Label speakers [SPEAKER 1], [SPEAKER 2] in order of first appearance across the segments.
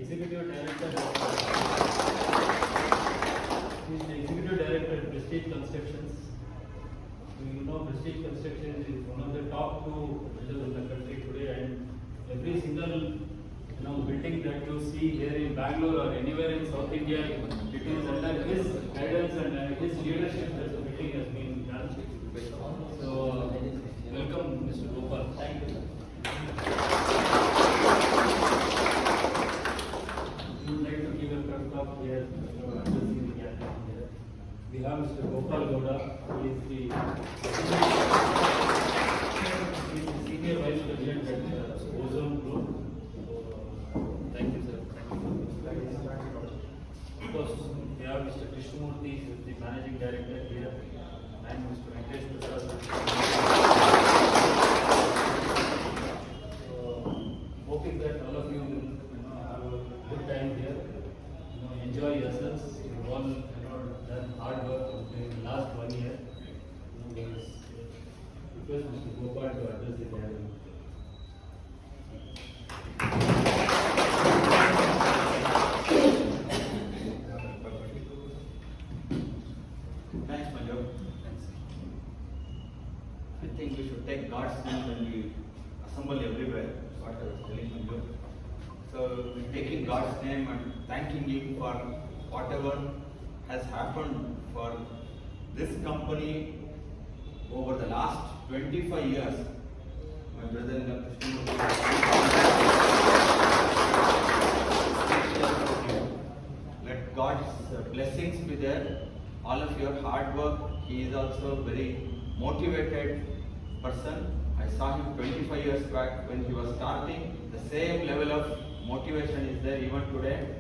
[SPEAKER 1] Executive Director. He is the Executive Director at Prestige Constrictions. You know, Prestige Constrictions is one of the top 2 builders in the country today, and every single building that you see here in Bangalore or anywhere in South India, it is under his guidance and his leadership that the building has been done. So, welcome, Mr. Gopal. Thank you. We would like to give a pep talk here. We have Mr. Gopal Gowda, who is the Senior Vice President at Ozone Group. Thank you, sir. Of course, we have Mr. Krishnamurthy, who is the Managing Director here, and Mr. Venkatesh Prasad. Hoping that all of you will have a good time here. Enjoy yourselves. You've all done hard work in the last 1 year. Request Mr. Gopal to address the gathering.
[SPEAKER 2] Thanks, Manju. Thanks. I think we should take God's name when we assemble everywhere. That's what I was telling Manju. So we're taking God's name and thanking Him for whatever has happened for this company over the last 25 years. My brother-in-law let God's blessings be there. All of your hard work. He is also a very motivated person. I saw him 25 years back when he was starting. The same level of motivation is there even today.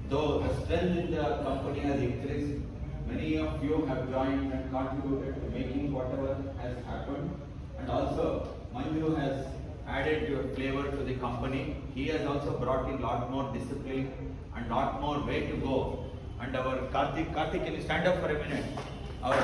[SPEAKER 2] Though the strength in the company has increased, many of you have joined and contributed to making whatever has happened. And also, Manju has added your flavor to the company. He has also brought in lot more discipline and lot more way to go. And our Karthik, can you stand up for a minute? Our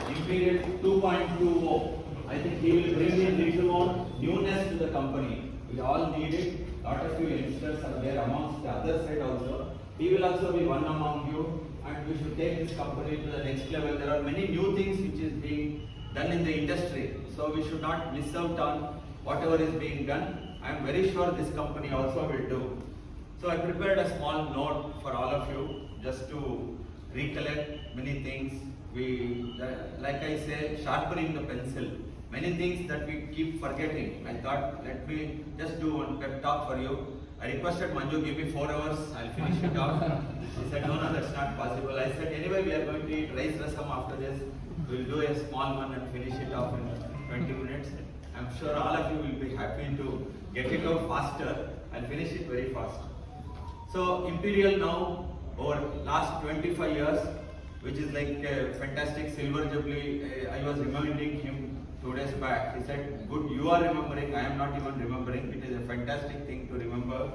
[SPEAKER 2] Imperial 2.20. I think he will bring in little more newness to the company. We all need it. Lot of you youngsters are there amongst the other side also. He will also be one among you, and we should take this company to the next level. There are many new things which is being done in the industry, so we should not miss out on whatever is being done. I am very sure this company also will do. So I prepared a small note for all of you just to recollect many things. Like I say, sharpening the pencil. Many things that we keep forgetting. I thought, let me just do one pep talk for you. I requested Manju, give me 4 hours, I'll finish it off. He said, no, that's not possible. I said, anyway, we are going to eat rice rasam after this. We'll do a small one and finish it off in 20 minutes. I'm sure all of you will be happy to get it out faster. I'll finish it very fast. So, Imperial now, over last 25 years, which is like a fantastic silver jubilee. I was reminding him 2 days back. He said, good, you are remembering, I am not even remembering. It is a fantastic thing to remember.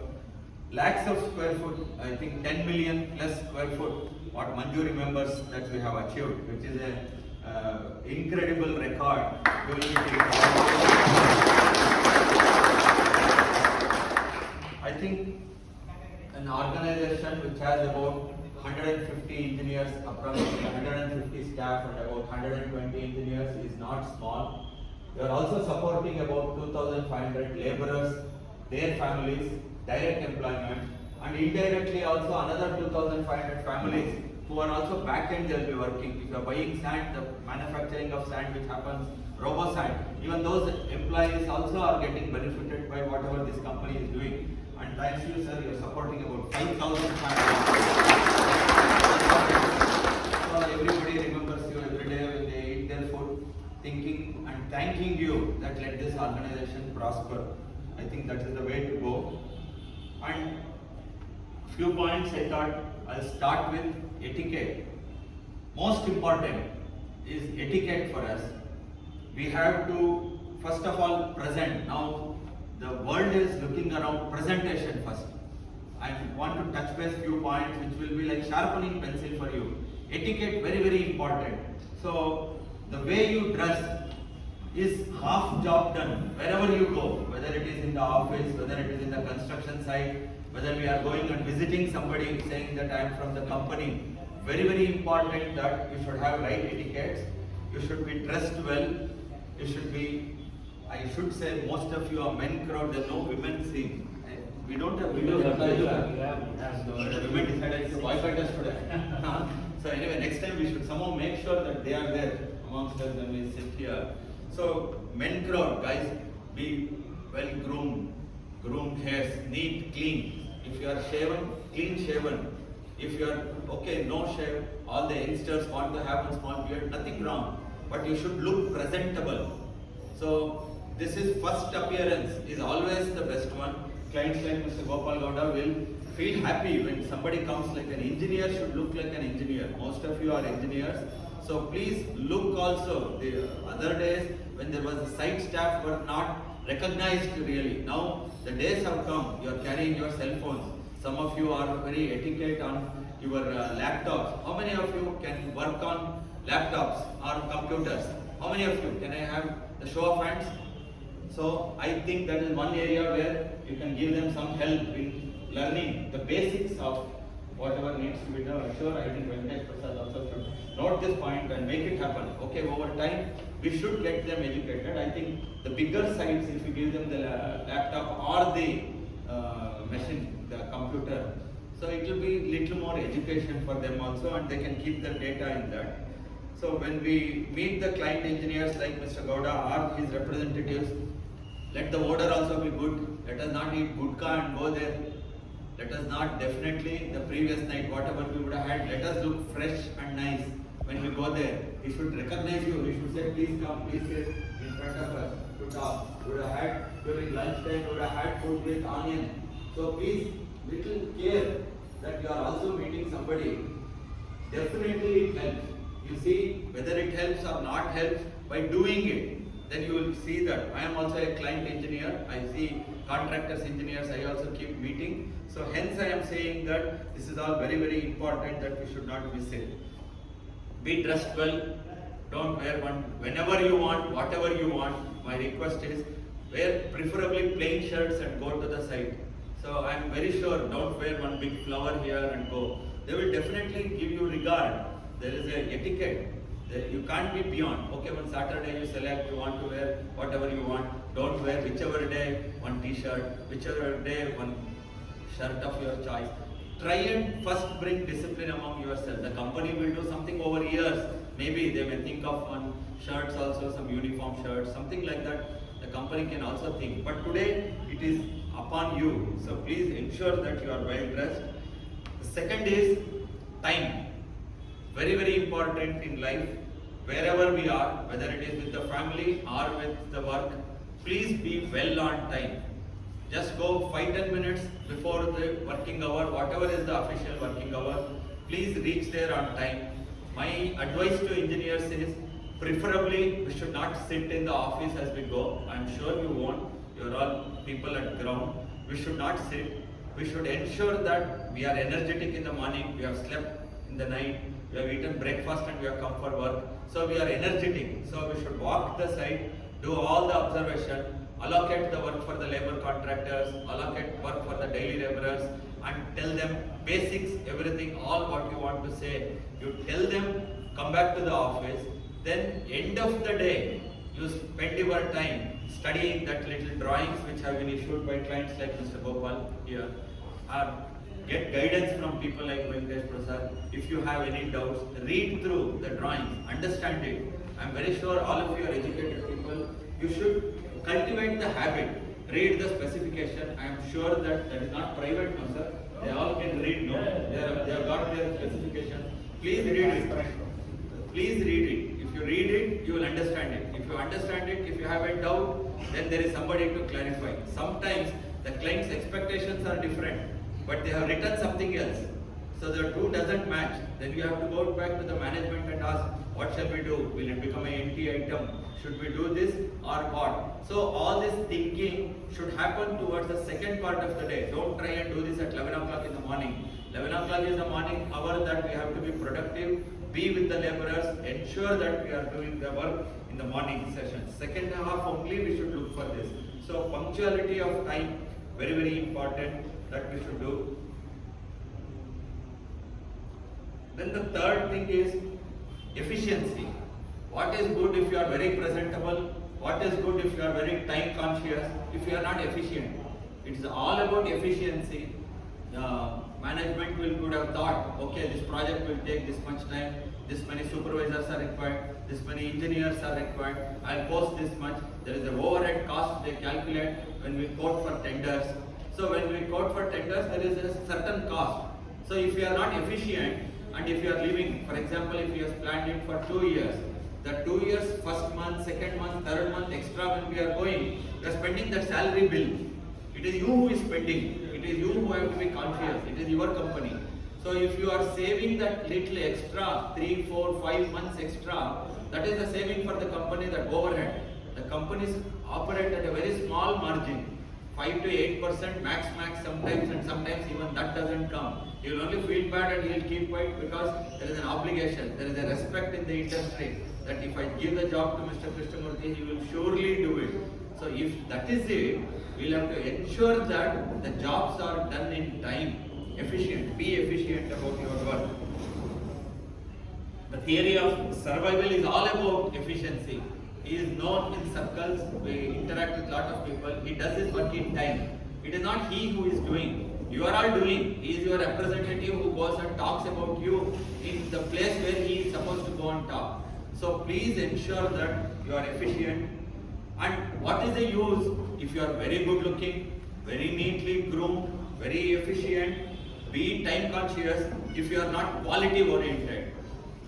[SPEAKER 2] Lakhs of square foot, I think 10 million plus square foot, what Manju remembers that we have achieved, which is a incredible record. I think an organization which has about 150 engineers, approximately 150 staff and about 120 engineers is not small. We are also supporting about 2,500 laborers, their families, direct employment, and indirectly also another 2,500 families who are also back-end. They will be working. If you are buying sand, the manufacturing of sand which happens, robo sand, even those employees also are getting benefited by whatever this company is doing. And thanks to you, sir, you are supporting about 5,000 families. So everybody remembers you every day when they eat their food, thinking and thanking you that let this organization prosper. I think that is the way to go. And few points I thought I'll start with etiquette. Most important is etiquette for us. We have to first of all present. Now the world is looking around presentation first. I want to touch base few points which will be like sharpening pencil for you. Etiquette very important. So the way you dress is half job done wherever you go, whether it is in the office, whether it is in the construction site, whether we are going and visiting somebody saying that I am from the company. Very, very important that you should have right etiquettes, you should be dressed well, you should be, I should say most of you are men crowd, there are no women scene. We don't have women employees. So the women decided to boycott us today. So anyway, next time we should somehow make sure that they are there amongst us when we sit here. So men crowd, guys, be well groomed hairs, neat, clean. If you are shaven, clean shaven. If you are okay, no shave, all the youngsters want to have a small beard, nothing wrong. But you should look presentable. So this is first appearance is always the best one. Clients like Mr. Gopal Gowda will feel happy when somebody comes like an engineer should look like an engineer. Most of you are engineers. So please look also. The other days when there was a site staff were not recognized really. Now the days have come. You are carrying your cell phones. Some of you are very etiquette on your laptops. How many of you can work on laptops or computers? How many of you? Can I have the show of hands? So I think that is one area where you can give them some help in learning the basics of whatever needs to be done. I'm sure I think Venkatesh Prasad also should note this point and make it happen. Okay, over time we should get them educated. I think the bigger sites, if you give them the laptop or the machine, the computer, so it will be little more education for them also, and they can keep the data in that. So when we meet the client engineers like Mr. Gowda or his representatives, let the order also be good. Let us not eat gudka and go there. Let us not definitely the previous night whatever we would have had, let us look fresh and nice when we go there. He should recognize you. He should say, please come, please sit in front of us to talk. We would have had during lunchtime, we would have had food with onion. So please, little care that you are also meeting somebody. Definitely it helps. You see whether it helps or not helps by doing it. Then you will see that. I am also a client engineer. I see contractors, engineers, I also keep meeting. So hence I am saying that this is all very, very important that we should not miss it. Be dressed well. Don't wear one whenever you want, whatever you want. My request is wear preferably plain shirts and go to the site. So I am very sure don't wear one big flower here and go. They will definitely give you regard. There is a etiquette. You can't be beyond. Okay, one Saturday you select, you want to wear whatever you want. Don't wear whichever day one t-shirt, whichever day one shirt of your choice. Try and first bring discipline among yourselves. The company will do something over years. Maybe they may think of one shirts also, some uniform shirts, something like that. The company can also think. But today it is upon you. So please ensure that you are well dressed. The second is time. Very, very important in life. Wherever we are, whether it is with the family or with the work, please be well on time. Just go 5-10 minutes before the working hour, whatever is the official working hour, please reach there on time. My advice to engineers is preferably we should not sit in the office as we go. I am sure you won't. You are all people at ground. We should not sit. We should ensure that we are energetic in the morning, we have slept in the night, we have eaten breakfast and we have come for work. So we are energetic. So we should walk the site, do all the observation, allocate the work for the labor contractors, allocate work for the daily laborers, and tell them basics, everything, all what you want to say. You tell them, come back to the office. Then end of the day, you spend your time studying that little drawings which have been issued by clients like Mr. Gopal here. Get guidance from people like Venkatesh Prasad. If you have any doubts, read through the drawings, understand it. I am very sure all of you are educated people. You should cultivate the habit. Read the specification. I am sure that is not private, no sir. They all can read, no? They have got their specification. Please read it. Please read it. If you read it, you will understand it. If you understand it, if you have a doubt, then there is somebody to clarify. Sometimes the client's expectations are different, but they have written something else. So the two doesn't match. Then you have to go back to the management and ask, what shall we do? Will it become an empty item? Should we do this or what? So all this thinking should happen towards the second part of the day. Don't try and do this at 11 o'clock in the morning. 11 o'clock is the morning hour that we have to be productive. be with the laborers, ensure that we are doing the work in the morning sessions. Second half only we should look for this. So punctuality of time, very, very important that we should do. Then the third thing is efficiency. What is good if you are very presentable? What is good if you are very time conscious? If you are not efficient? It's all about efficiency. Management could have thought, okay, this project will take this much time, this many supervisors are required, this many engineers are required, I'll post this much. There is an overhead cost they calculate when we quote for tenders. So when we quote for tenders, there is a certain cost. So if you are not efficient, and if you are leaving, for example, if you have planned it for 2 years, the 2 years, first month, second month, third month extra when we are going, we are spending that salary bill. It is you who is spending. It is you who have to be conscious. It is your company. So if you are saving that little extra, 3, 4, 5 months extra, that is the saving for the company, that overhead. The companies operate at a very small margin, 5 to 8% max sometimes, and sometimes even that doesn't come. He will only feel bad and he will keep quiet because there is an obligation, there is a respect in the industry that if I give the job to Mr. Krishnamurthy, he will surely do it. So if that is it, we will have to ensure that the jobs are done in time, efficient, be efficient about your work. The theory of survival is all about efficiency. He is known in circles, we interact with a lot of people, he does his work in time. It is not he who is doing. You are all doing. He is your representative who goes and talks about you in the place where he is supposed to go and talk. So please ensure that you are efficient. And what is the use if you are very good looking, very neatly groomed, very efficient, be time conscious, if you are not quality oriented?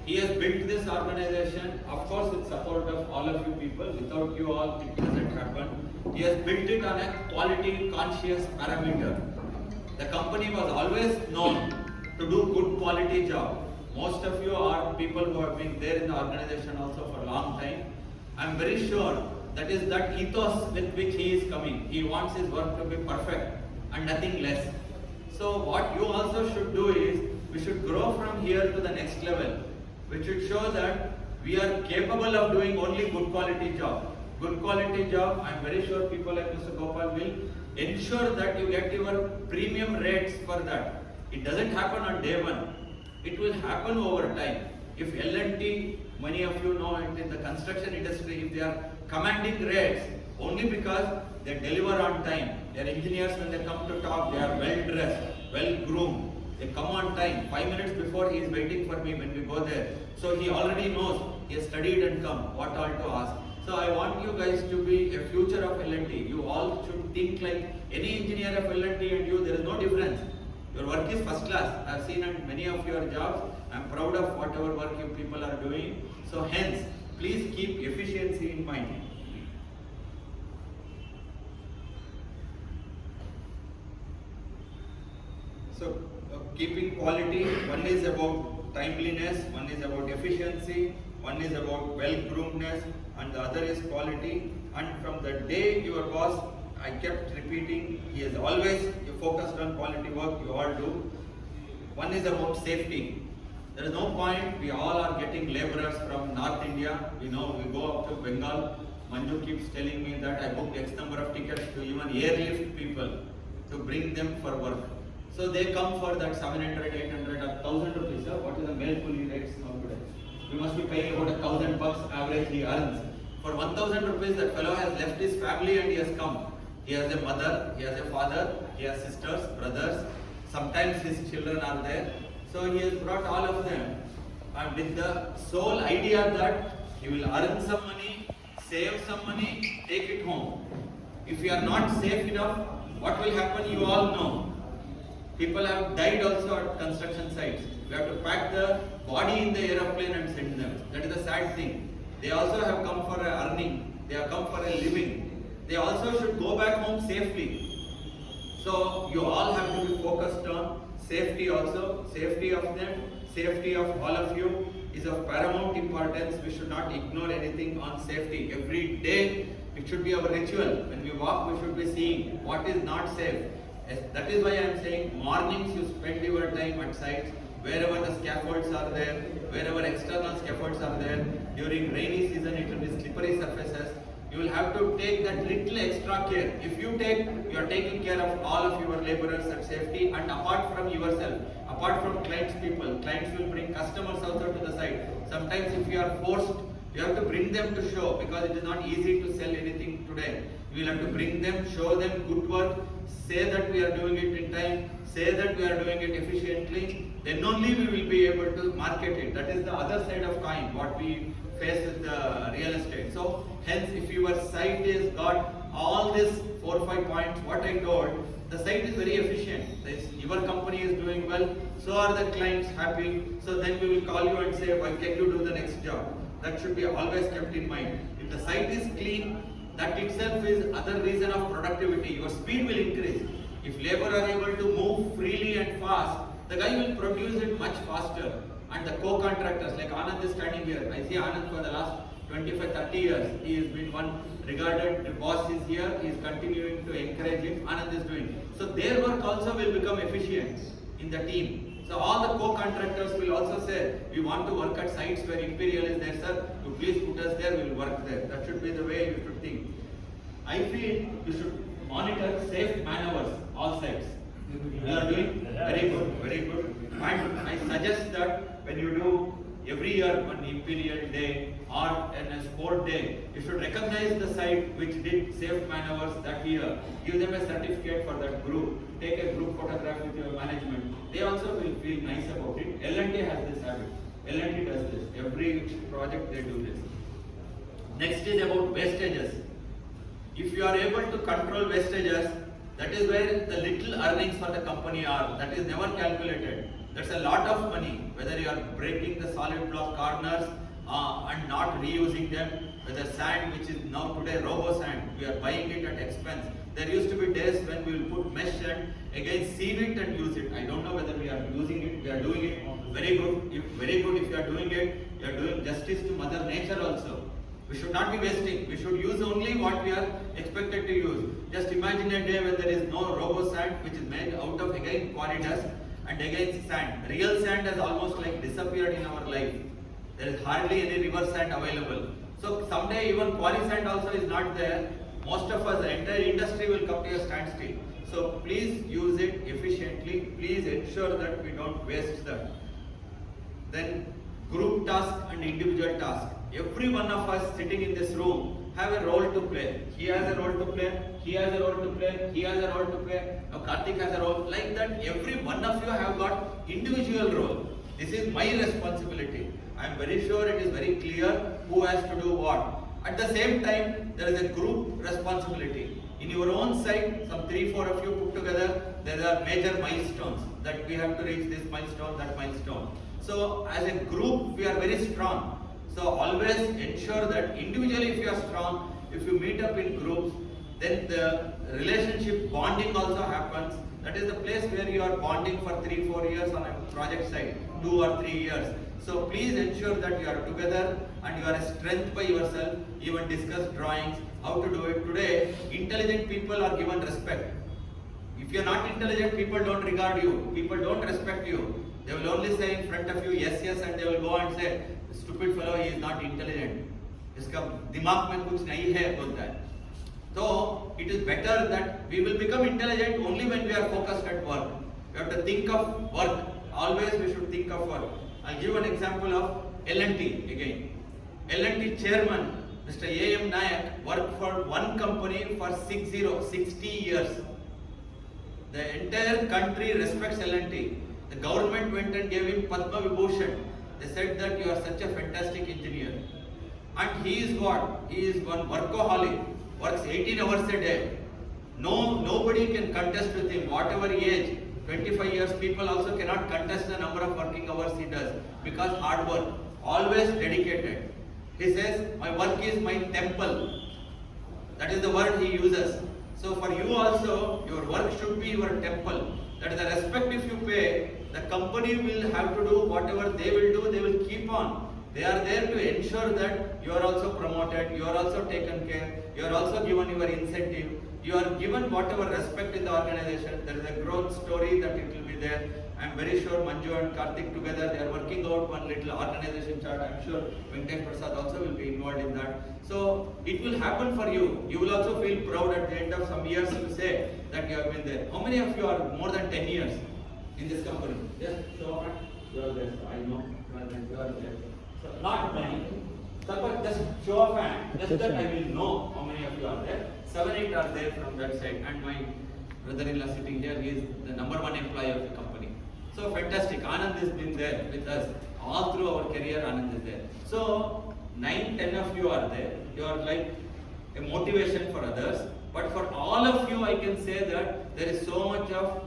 [SPEAKER 2] He has built this organization, of course with support of all of you people. Without you all, it doesn't happen. He has built it on a quality conscious parameter. The company was always known to do good quality job. Most of you are people who have been there in the organization also for a long time. I am very sure that is that ethos with which he is coming. He wants his work to be perfect and nothing less. So what you also should do is, we should grow from here to the next level. We should show that we are capable of doing only good quality job. Good quality job, I am very sure people like Mr. Gopal will ensure that you get your premium rates for that. It doesn't happen on day one. It will happen over time. If L&T, many of you know it in the construction industry, if they are commanding rates only because they deliver on time. Their engineers, when they come to talk, they are well dressed, well groomed. They come on time. 5 minutes before, he is waiting for me when we go there. So he already knows. He has studied and come what all to ask. So I want you guys to be a future of L&T. You all should think like any engineer of L&T and you. There is no difference. Your work is first class. I have seen at many of your jobs. I am proud of whatever work you people are doing. So hence, please keep efficiency in mind. So keeping quality, one is about timeliness, one is about efficiency, one is about well-groomedness, and the other is quality. And from the day your boss, I kept repeating, he is always focused on quality work, you all do. One is about safety. There is no point, we all are getting laborers from North India. We know we go up to Bengal. Manju keeps telling me that I booked X number of tickets to even airlift people to bring them for work. So they come for that 700, 800 or 1000 rupees. What is the male coolie rates now today? We must be paying about $1,000 average he earns. For 1000 rupees, that fellow has left his family and he has come. He has a mother, he has a father, he has sisters, brothers. Sometimes his children are there. So he has brought all of them, and with the sole idea that he will earn some money, save some money, take it home. If you are not safe enough, what will happen you all know. People have died also at construction sites. We have to pack the body in the aeroplane and send them. That is the sad thing. They also have come for earning. They have come for a living. They also should go back home safely. So you all have to be focused on safety also. Safety of them, safety of all of you is of paramount importance. We should not ignore anything on safety. Every day it should be our ritual. When we walk, we should be seeing what is not safe. That is why I am saying mornings you spend your time at sites, wherever the scaffolds are there, wherever external scaffolds are there, during rainy season it will be slippery surfaces. You will have to take that little extra care. If you are taking care of all of your laborers and safety, and apart from yourself, apart from clients will bring customers also to the site. Sometimes if you are forced, you have to bring them to show, because it is not easy to sell anything today. You will have to bring them, show them good work, say that we are doing it in time, say that we are doing it efficiently, then only we will be able to market it. That is the other side of coin, what we face with the real estate. So hence, if your site is got all these 4 or 5 points what I told, the site is very efficient. Your company is doing well, so are the clients happy. So then we will call you and say, why can you do the next job? That should be always kept in mind. If the site is clean, that itself is other reason of productivity. Your speed will increase. If labor are able to move freely and fast, the guy will produce it much faster. And the co-contractors, like Anand is standing here. I see Anand for the last 25-30 years. He has been one regarded boss is here. He is continuing to encourage him. Anand is doing. So their work also will become efficient in the team. So all the co-contractors will also say, we want to work at sites where Imperial is there, sir. You please put us there, we will work there. That should be the way you should think. I feel you should monitor safe maneuvers, all sites. You are doing very good, very good. And I suggest that when you do every year on Imperial Day or on a sport day, you should recognize the site which did safe maneuvers that year. Give them a certificate for that group. Take a group photograph with your management. They also will feel nice about it. L&T has this habit. L&T does this. Every project they do this. Next is about wastages. If you are able to control wastages, that is where the little earnings for the company are. That is never calculated. That's a lot of money. Whether you are breaking the solid block corners and not reusing them, whether sand, which is now today robo sand, we are buying it at expense. There used to be days when we will put mesh and again sieve it and use it. I don't know whether we are using it. We are doing it very good. If you are doing it, you are doing justice to Mother Nature also. We should not be wasting. We should use only what we are expected to use. Just imagine a day when there is no robo sand, which is made out of again quarry dust and again sand. Real sand has almost like disappeared in our life. There is hardly any river sand available. So someday even quarry sand also is not there. Most of us, the entire industry will come to a standstill. So please use it efficiently. Please ensure that we don't waste that. Then group task and individual task. Every one of us sitting in this room have a role to play. He has a role to play, he has a role to play, he has a role to play, now Karthik has a role. Like that, every one of you have got individual role. This is my responsibility. I am very sure it is very clear who has to do what. At the same time, there is a group responsibility. In your own site, some 3-4 of you put together, there are major milestones that we have to reach this milestone, that milestone. So as a group, we are very strong. So always ensure that individually if you are strong, if you meet up in groups, then the relationship bonding also happens. That is the place where you are bonding for 3-4 years on a project site, 2 or 3 years. So please ensure that you are together and you are a strength by yourself. Even discuss drawings, how to do it. Today, intelligent people are given respect. If you are not intelligent, people don't regard you. People don't respect you. They will only say in front of you, yes, yes, and they will go and say, stupid fellow, he is not intelligent. इसका दिमाग में कुछ नहीं है बोलता है. So it is better that we will become intelligent only when we are focused at work. We have to think of work. Always we should think of work. I'll give an example of L&T again. L&T chairman, Mr. A.M. Nayak, worked for one company for 60 years. The entire country respects L&T. The government went and gave him Padma Vibhushan. They said that you are such a fantastic engineer. And he is what? He is one workaholic. Works 18 hours a day. Nobody can contest with him, whatever age. 25 years, people also cannot contest the number of working hours he does. Because hard work. Always dedicated. He says, my work is my temple. That is the word he uses. So for you also, your work should be your temple. That is the respect if you pay, the company will have to do whatever they will do, they will keep on. They are there to ensure that you are also promoted, you are also taken care, you are also given your incentive. You are given whatever respect in the organization. There is a growth story that it will be there. I am very sure Manju and Karthik together, they are working out one little organization chart. I am sure Venkatesh Prasad also will be involved in that. So it will happen for you. You will also feel proud at the end of some years to say that you have been there. How many of you are more than 10 years in this company? Just show of hands. You are there. I know. You are there. So not many. But just show of hands. Just that I will know how many of you are there. 7, 8 are there from that side. And my brother-in-law sitting here, he is the #1 employee of the company. So fantastic. Anand has been there with us all through our career. Anand is there. So 9, 10 of you are there. You are like a motivation for others. But for all of you, I can say that there is so much of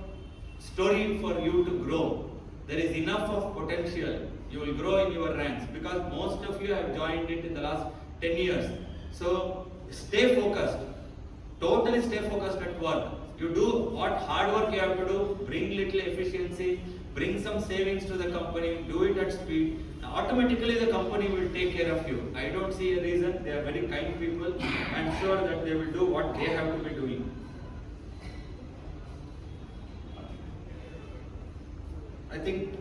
[SPEAKER 2] story for you to grow. There is enough of potential. You will grow in your ranks because most of you have joined it in the last 10 years. So stay focused. Totally stay focused at work. You do what hard work you have to do, bring little efficiency, bring some savings to the company, do it at speed. Automatically the company will take care of you. I don't see a reason. They are very kind people. I am sure that they will do what they have to be doing. I think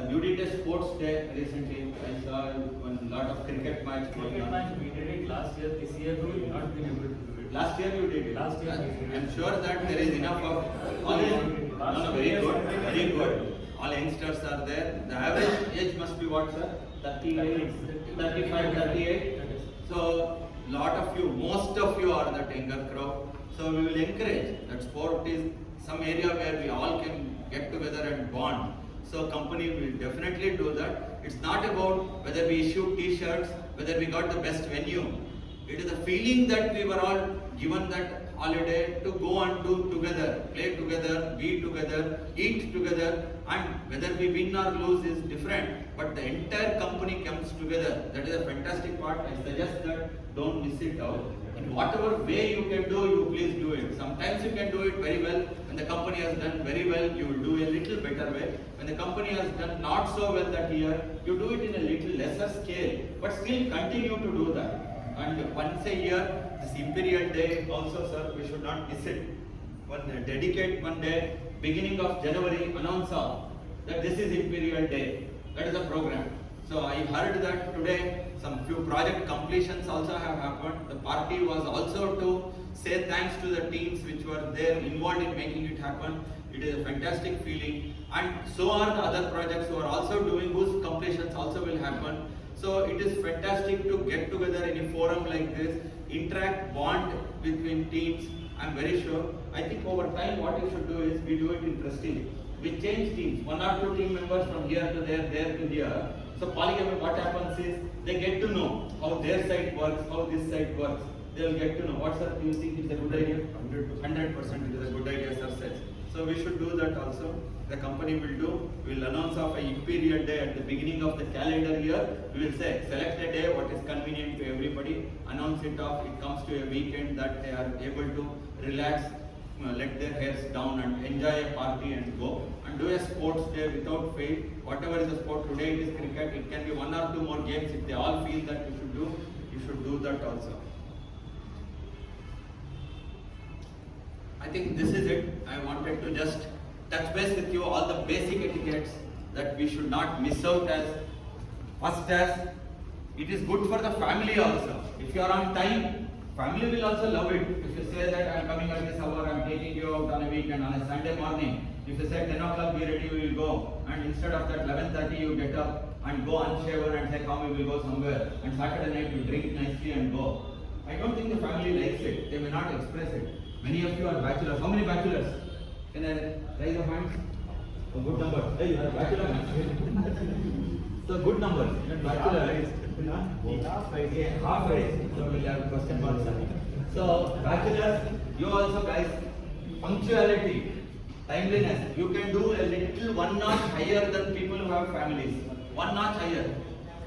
[SPEAKER 2] you did a sports day recently. I saw a lot of cricket match going on.
[SPEAKER 1] Cricket match, we did it last year. This year we will not be able to do it.
[SPEAKER 2] Last year you did it.
[SPEAKER 1] Last year we did it.
[SPEAKER 2] I'm sure that there is enough of all very good, very good. All youngsters are there. The average age must be what, sir? 38, 35, 38. So lot of you, most of you are that younger crowd. So we will encourage that sport is some area where we all can get together and bond. So company will definitely do that. It's not about whether we issue t-shirts, whether we got the best venue. It is the feeling that we were all given that holiday to go and do together, play together, be together, eat together, and whether we win or lose is different, but the entire company comes together. That is a fantastic part. I suggest that don't miss it out. In whatever way you can do, you please do it. Sometimes you can do it very well. When the company has done very well, you will do a little better way. When the company has done not so well that year, you do it in a little lesser scale, but still continue to do that. And once a year, this Imperial Day also, sir, we should not miss it. Dedicate one day, beginning of January, announce that this is Imperial Day. That is the program. So I heard that today some few project completions also have happened. The party was also to say thanks to the teams which were there involved in making it happen. It is a fantastic feeling. And so are the other projects who are also doing, whose completions also will happen. So it is fantastic to get together in a forum like this, interact, bond between teams. I am very sure. I think over time what you should do is we do it in Prestige. We change teams, 1 or 2 team members from here to there to here. So polygamy, what happens is they get to know how their side works, how this side works. They will get to know. What, sir, do you think is a good idea? 100% it is a good idea, sir says. So we should do that also. The company will do. We will announce of an Imperial Day at the beginning of the calendar year. We will say, select a day what is convenient to everybody. Announce it off. It comes to a weekend that they are able to relax, let their hairs down and enjoy a party and go. And do a sports day without fail. Whatever is the sport, today it is cricket. It can be 1 or 2 more games. If they all feel that you should do that also. I think this is it. I wanted to just touch base with you all the basic etiquettes that we should not miss out as. First, as it is good for the family also. If you are on time, family will also love it. If you say that I am coming at this hour, I am taking you out on a weekend, on a Sunday morning. If you say 10 o'clock, be ready, we will go. And instead of that 11:30, you get up and go unshaven and say, come, we will go somewhere. And Saturday night, you drink nicely and go. I don't think the family likes it. They may not express it. Many of you are bachelors. How many bachelors? Can I raise your hands? A good number. Hey, you are bachelor. So good number. Bachelor. Half raise. So we'll have question marks. So bachelors, you also guys, punctuality, timeliness. You can do a little 1 notch higher than people who have families. 1 notch higher.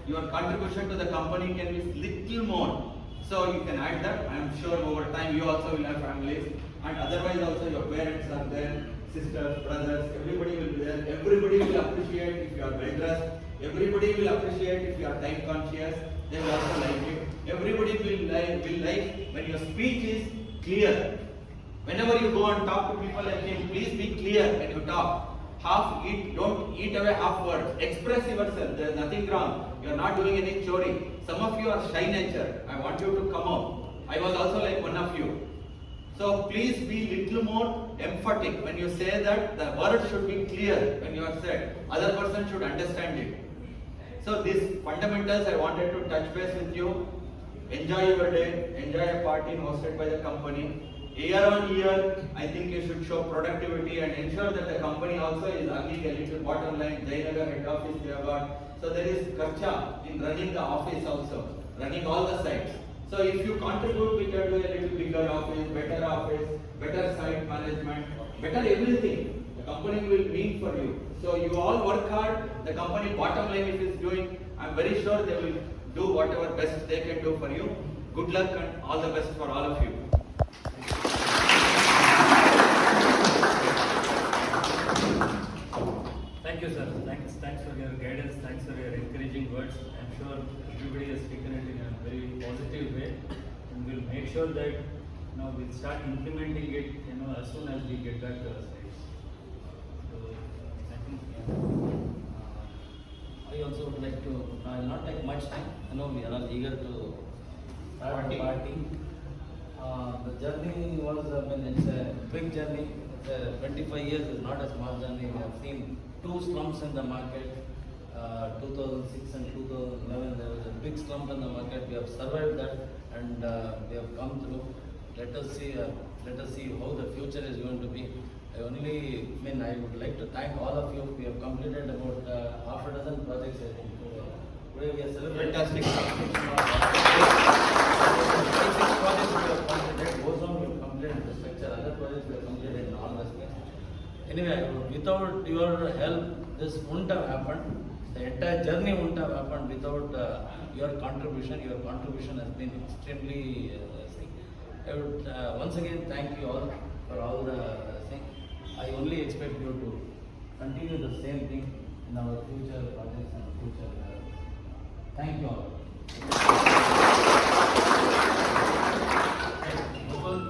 [SPEAKER 2] Your contribution to the company can be little more. So you can add that. I am sure over time you also will have families, and otherwise also your parents are there, sisters, brothers, everybody will be there. Everybody will appreciate if you are well dressed. Everybody will appreciate if you are time conscious. They will also like it. Everybody will like when your speech is clear. Whenever you go and talk to people like him, please be clear when you talk. Don't eat away half words. Express yourself. There is nothing wrong. You are not doing any chori. Some of you are shy nature. I want you to come out. I was also like one of you. So please be little more emphatic when you say that. The word should be clear when you are said. Other person should understand it. So these fundamentals I wanted to touch base with you. Enjoy your day. Enjoy a party hosted by the company. Year on year, I think you should show productivity and ensure that the company also is earning a little bottom line. Jayanagar head office we have got. So there is kharcha in running the office also, running all the sites. So if you contribute, we can do a little bigger office, better site management, better everything. The company will mean for you. So you all work hard. The company bottom line it is doing. I'm very sure they will do whatever best they can do for you. Good luck and all the best for all of you.
[SPEAKER 1] Thank you, sir. Thanks for your guidance. Thanks for your encouraging words. I'm sure everybody has taken it in a very positive way, and we'll make sure that we'll start implementing it as soon as we get back to our sites. So I think
[SPEAKER 3] I also would like to not take much time. I know we are all eager to start the party. The journey was, it's a big journey. 25 years is not a small journey. We have seen two slumps in the market. 2006 and 2011 there was a big slump in the market. We have survived that and we have come through. Let us see how the future is going to be. I would like to thank all of you. We have completed about half a dozen projects. I think today we are celebrating.
[SPEAKER 2] Fantastic.
[SPEAKER 3] 26 projects we have completed. Ozone we have completed the structure. Other projects we have completed in all respects. Anyway, without your help, this wouldn't have happened. The entire journey wouldn't have happened without your contribution. Your contribution has been extremely. I would once again thank you all for all the things. I only expect you to continue the same thing in our future projects and future. Thank you all.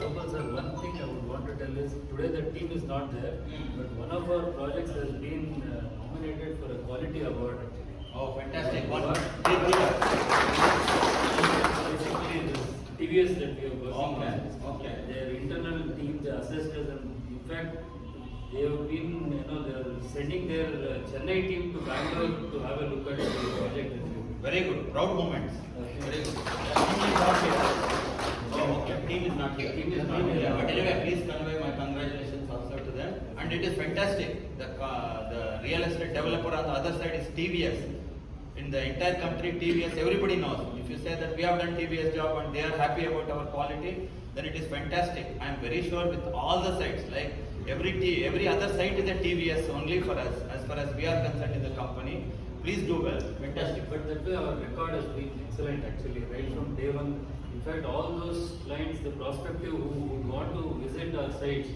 [SPEAKER 1] Gopal sir, one thing I would want to tell is today the team is not there, but one of our projects has been nominated for a quality award actually.
[SPEAKER 2] Oh, fantastic.
[SPEAKER 1] Basically, this TVS that we are working on.
[SPEAKER 2] Okay.
[SPEAKER 1] Their internal team, the assessors, and in fact, they have been, they are sending their Chennai team to Bangalore to have a look at the project that we do.
[SPEAKER 2] Very good. Proud moments.
[SPEAKER 1] Okay.
[SPEAKER 2] Very good.
[SPEAKER 1] Team is not here.
[SPEAKER 2] Oh, okay. Team is not here.
[SPEAKER 1] Team is not here.
[SPEAKER 2] Yeah, but anyway, please convey my congratulations also to them. And it is fantastic. The real estate developer on the other side is TVS. In the entire country, TVS, everybody knows. If you say that we have done TVS job and they are happy about our quality, then it is fantastic. I am very sure with all the sites, like every other site is a TVS only for us, as far as we are concerned in the company. Please do well. Fantastic.
[SPEAKER 1] But that way our record has been excellent actually, right from day one. In fact, all those clients, the prospective who would want to visit our sites,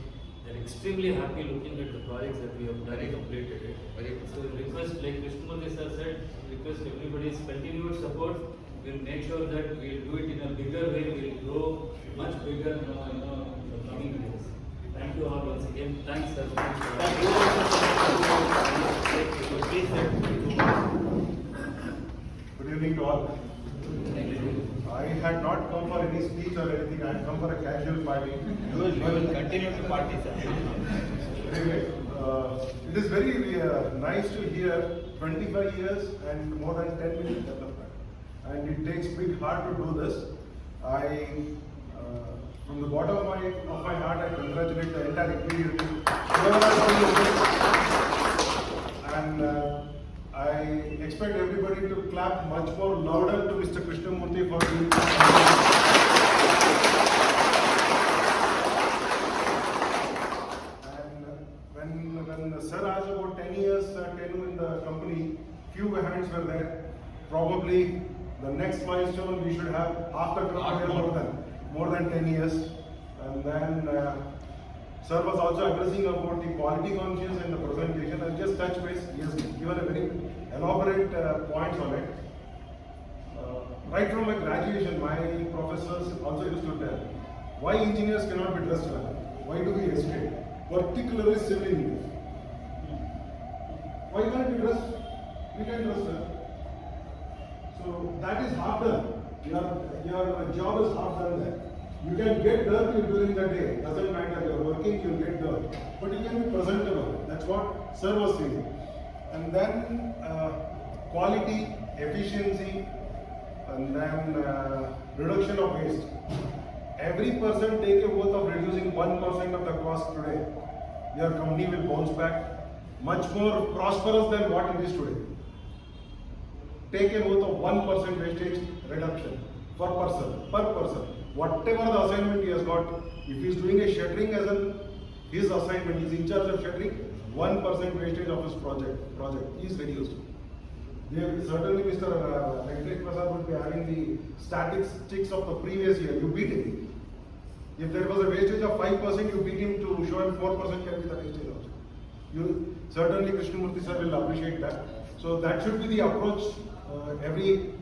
[SPEAKER 1] they're extremely happy looking at the projects that we have done completed.
[SPEAKER 2] Very good.
[SPEAKER 1] So request, like Krishnamurthy sir said, request everybody's continued support. We'll make sure that we'll do it in a bigger way. We'll grow much bigger in the coming years. Thank you all once again. Thanks sir.
[SPEAKER 2] Thank you. Please,
[SPEAKER 4] Good evening to all. I had not come for any speech or anything. I had come for a casual party.
[SPEAKER 2] You will continue to party, sir.
[SPEAKER 4] Anyway, it is very nice to hear 25 years and more than 10 million development. And it takes big heart to do this. From the bottom of my heart, I congratulate the entire Imperial team. And I expect everybody to clap much more louder to Mr. Krishnamurthy for doing And when Sir asked about 10 years tenure in the company, few hands were there. Probably the next milestone we should have after more than 10 years. And then Sir was also addressing about the quality conscious and the presentation. I'll just touch base. He has given a very elaborate points on it. Right from my graduation, my professors also used to tell, why engineers cannot be dressed well? Why do we hesitate? Particularly civil engineers. Why can't we trust? We can trust them. So that is half done. Your job is half done there. You can get dirty during the day. Doesn't matter. You're working, you'll get dirt. But you can be presentable. That's what sir was saying. And then quality, efficiency, and then reduction of waste. Every person take a oath of reducing 1% of the cost today. Your company will bounce back much more prosperous than what it is today. Take an oath of 1% wastage reduction per person. Whatever the assignment he has got, if he is doing a shuttering as his assignment, he is in charge of shuttering, 1% wastage of his project is reduced. Certainly Mr. Venkatesh Prasad would be having the statistics of the previous year. You beat him. If there was a wastage of 5%, you beat him to show him 4% can be the wastage also. Certainly Krishnamurthy sir will appreciate that. So that should be the approach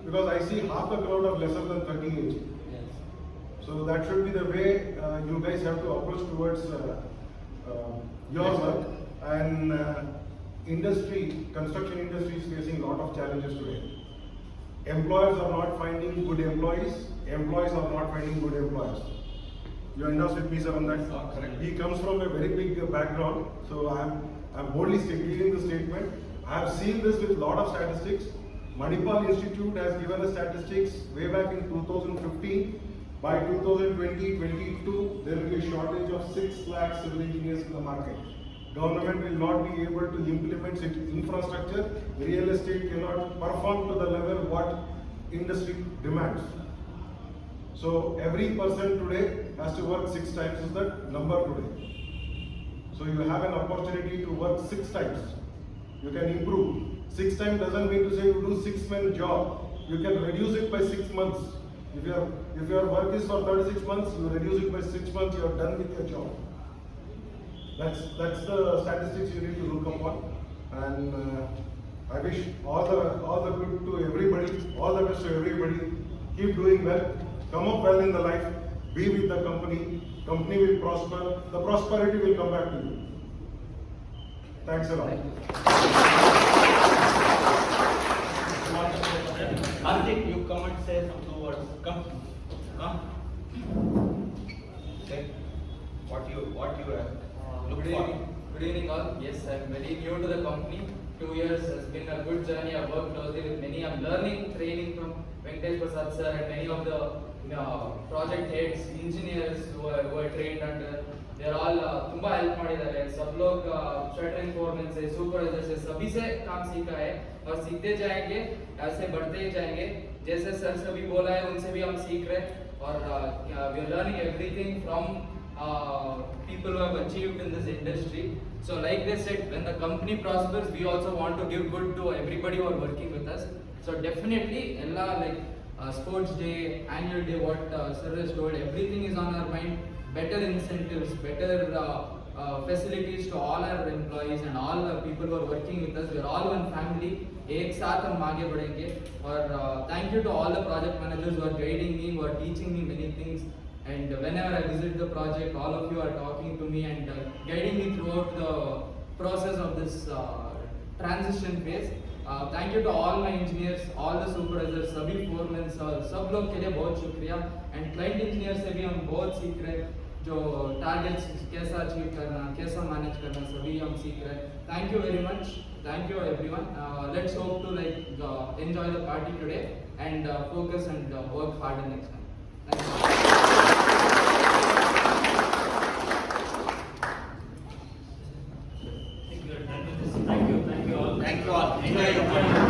[SPEAKER 4] because I see half the crowd are lesser than 30 age.
[SPEAKER 3] Yes.
[SPEAKER 4] So that should be the way you guys have to approach towards your work. And construction industry is facing a lot of challenges today. Employers are not finding good employees. Employees are not finding good employers. You understand with me, sir, on that?
[SPEAKER 2] Correct.
[SPEAKER 4] He comes from a very big background, so I'm boldly giving the statement. I have seen this with a lot of statistics. Manipal Institute has given us statistics way back in 2015. By 2020-22, there will be a shortage of 6 lakh civil engineers in the market. Government will not be able to implement its infrastructure. Real estate cannot perform to the level what industry demands. So every person today has to work 6 times is the number today. So you have an opportunity to work 6 times. You can improve. 6 times doesn't mean to say you do 6-month job. You can reduce it by 6 months. If your work is for 36 months, you reduce it by 6 months. You are done with your job. That's the statistics you need to look upon. And I wish all the good to everybody, all the best to everybody. Keep doing well. Come up well in the life. Be with the company. Company will prosper. The prosperity will come back to you. Thanks a lot.
[SPEAKER 2] Karthik, you come and say some 2 words. Come. Say what you look
[SPEAKER 5] Good
[SPEAKER 2] for.
[SPEAKER 5] evening. Good evening all. Yes, I'm very new to the company. 2 years has been a good journey. I've worked closely with many. I'm learning, training from Venkatesh Prasad sir and many of the project heads, engineers who are trained under. They're all ತುಂಬಾ help ಮಾಡಿದ್ದಾರೆ. सब लोग shuttering foreman से supervisor से सभी से काम सीखा है और सीखते जाएंगे, ऐसे बढ़ते ही जाएंगे. जैसे सर सभी बोला है उनसे भी हम सीख रहे हैं और we are learning everything from people who have achieved in this industry. So like they said, when the company prospers, we also want to give good to everybody who are working with us. So definitely, sports day, annual day, what sir has told, everything is on our mind. Better incentives, better facilities to all our employees and all the people who are working with us. We are all one family. एक साथ हम आगे बढ़ेंगे. और thank you to all the project managers who are guiding me, who are teaching me many things. And whenever I visit the project, all of you are talking to me and guiding me throughout the process of this transition phase. Thank you to all my engineers, all the supervisors, सभी foremen, सब लोग के लिए बहुत शुक्रिया. And client engineer से भी हम बहुत सीख रहे हैं, जो targets कैसा achieve करना, कैसा manage करना, सभी हम सीख रहे हैं. Thank you very much. Thank you everyone. Let's hope to enjoy the party today and focus and work harder next time. Thank you.
[SPEAKER 1] Thank you all.
[SPEAKER 2] Thank you all. Enjoy your